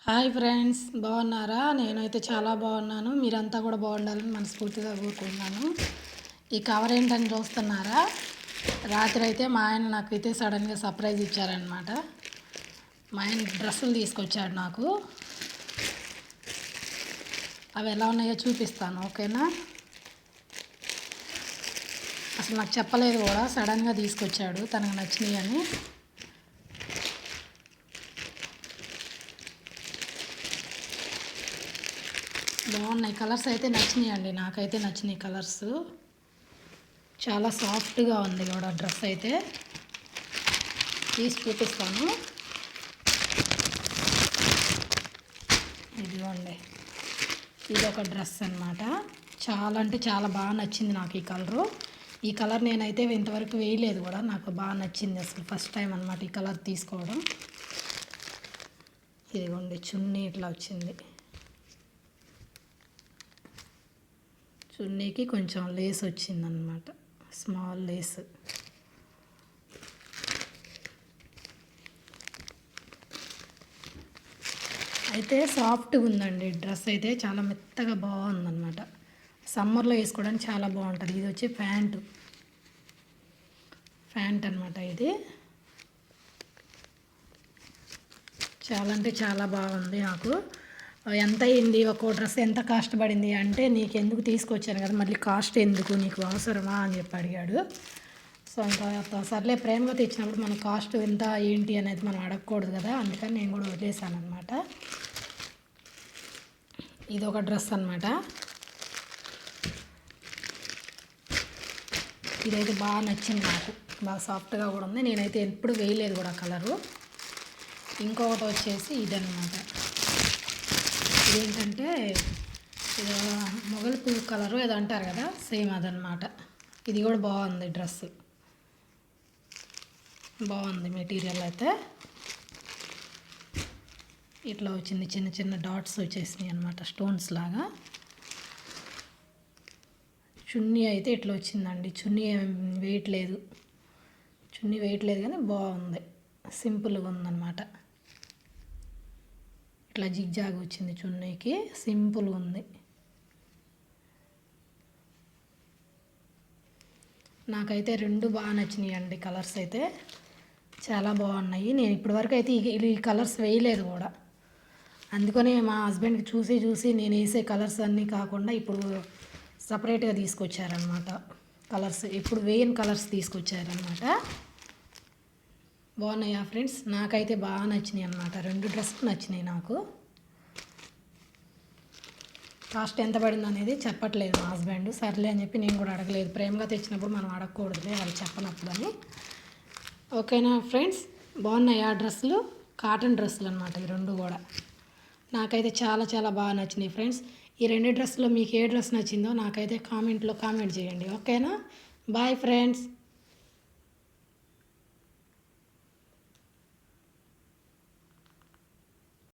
Hi friends, బాగున్నారా? నేనైతే చాలా బాగున్నాను. మీరంతా కూడా బాగుండాలని మనస్ఫూర్తిగా కోరుకుంటున్నాను. ఈ కవర్ ఏంటని చూస్తున్నారా? రాత్రి అయితే మా ఆయన నాకైతే సడన్గా సర్ప్రైజ్ ఇచ్చారనమాట. మా ఆయన డ్రెస్సులు తీసుకొచ్చాడు నాకు. అవి ఎలా ఉన్నాయో చూపిస్తాను, ఓకేనా? అసలు నాకు చెప్పలేదు కూడా, సడన్గా తీసుకొచ్చాడు తనకు నచ్చినాయి అని. బాగున్నాయి, కలర్స్ అయితే నచ్చినాయండి. నాకైతే నచ్చినాయి కలర్స్. చాలా సాఫ్ట్గా ఉంది కూడా డ్రెస్ అయితే. తీసి చూపిస్తాను. ఇదిగోండి, ఇది ఒక డ్రెస్ అనమాట. చాలా అంటే చాలా బాగా నచ్చింది నాకు ఈ కలరు. ఈ కలర్ నేనైతే ఇంతవరకు వేయలేదు కూడా, నాకు బాగా నచ్చింది. అసలు ఫస్ట్ టైం అనమాట ఈ కలర్ తీసుకోవడం. ఇదిగోండి, చున్నీ ఇట్లా వచ్చింది. చున్నీకి కొంచెం లేస్ వచ్చిందనమాట, స్మాల్ లేస్. అయితే సాఫ్ట్గా ఉందండి డ్రెస్ అయితే, చాలా మెత్తగా బాగుందన్నమాట. సమ్మర్లో వేసుకోవడానికి చాలా బాగుంటుంది. ఇది వచ్చి ప్యాంట్ అనమాట. ఇది చాలా అంటే చాలా బాగుంది. నాకు ఎంత అయింది, ఒక్కో డ్రెస్ ఎంత కాస్ట్ పడింది అంటే, నీకు ఎందుకు తీసుకొచ్చాను కదా, మళ్ళీ కాస్ట్ ఎందుకు, నీకు అవసరమా అని చెప్పి అడిగాడు. సో ఇంకా సర్లే, ప్రేమగా తెచ్చినప్పుడు మన కాస్ట్ ఎంత ఏంటి అనేది మనం అడగకూడదు కదా, అందుకని నేను కూడా వదిలేసాను అనమాట. ఇది ఒక డ్రెస్ అనమాట. ఇదైతే బాగా నచ్చింది నాకు, బాగా సాఫ్ట్గా కూడా ఉంది. నేనైతే ఎప్పుడు వేయలేదు కూడా కలరు. ఇంకొకటి వచ్చేసి ఇదన్నమాట. ఇదేంటంటే ఇది మొగలి పువ్వు కలరు ఏదో అంటారు కదా, సేమ్ అదనమాట. ఇది కూడా బాగుంది డ్రెస్, బాగుంది మెటీరియల్ అయితే. ఇట్లా వచ్చింది, చిన్న చిన్న డాట్స్ వచ్చేసినాయి అనమాట, స్టోన్స్ లాగా. చున్నీ అయితే ఇట్లా వచ్చిందండి. చున్నీ వెయిట్ లేదు, చున్నీ వెయిట్ లేదు కానీ బాగుంది, సింపుల్గా ఉందన్నమాట. ఇట్లా జిగ్జాగ్ వచ్చింది చున్నీకి, సింపుల్గా ఉంది. నాకైతే రెండు బాగా నచ్చినాయి అండి కలర్స్ అయితే, చాలా బాగున్నాయి. నేను ఇప్పటివరకు అయితే ఈ కలర్స్ వేయలేదు కూడా, అందుకనే మా హస్బెండ్కి చూసి నేను వేసే కలర్స్ అన్నీ కాకుండా ఇప్పుడు సపరేట్గా తీసుకొచ్చారనమాట కలర్స్. ఇప్పుడు వేయని కలర్స్ తీసుకొచ్చారనమాట. బాగున్నాయా ఫ్రెండ్స్? నాకైతే బాగా నచ్చినాయి అనమాట. రెండు డ్రెస్సులు నచ్చినాయి నాకు. కాస్ట్ ఎంత పడింది అనేది చెప్పట్లేదు మా హస్బెండ్. సర్లే అని చెప్పి నేను కూడా అడగలేదు. ప్రేమగా తెచ్చినప్పుడు మనం అడగకూడదులే వాళ్ళు చెప్పనప్పుడు అని. ఓకేనా ఫ్రెండ్స్? బాగున్నాయి ఆ డ్రెస్సులు, కాటన్ డ్రెస్సులు అనమాట ఈ రెండు కూడా. నాకైతే చాలా చాలా బాగా నచ్చినాయి ఫ్రెండ్స్. ఈ రెండు డ్రెస్సులో మీకు ఏ డ్రెస్ నచ్చిందో నాకైతే కామెంట్లో కామెంట్ చేయండి, ఓకేనా? Bye friends.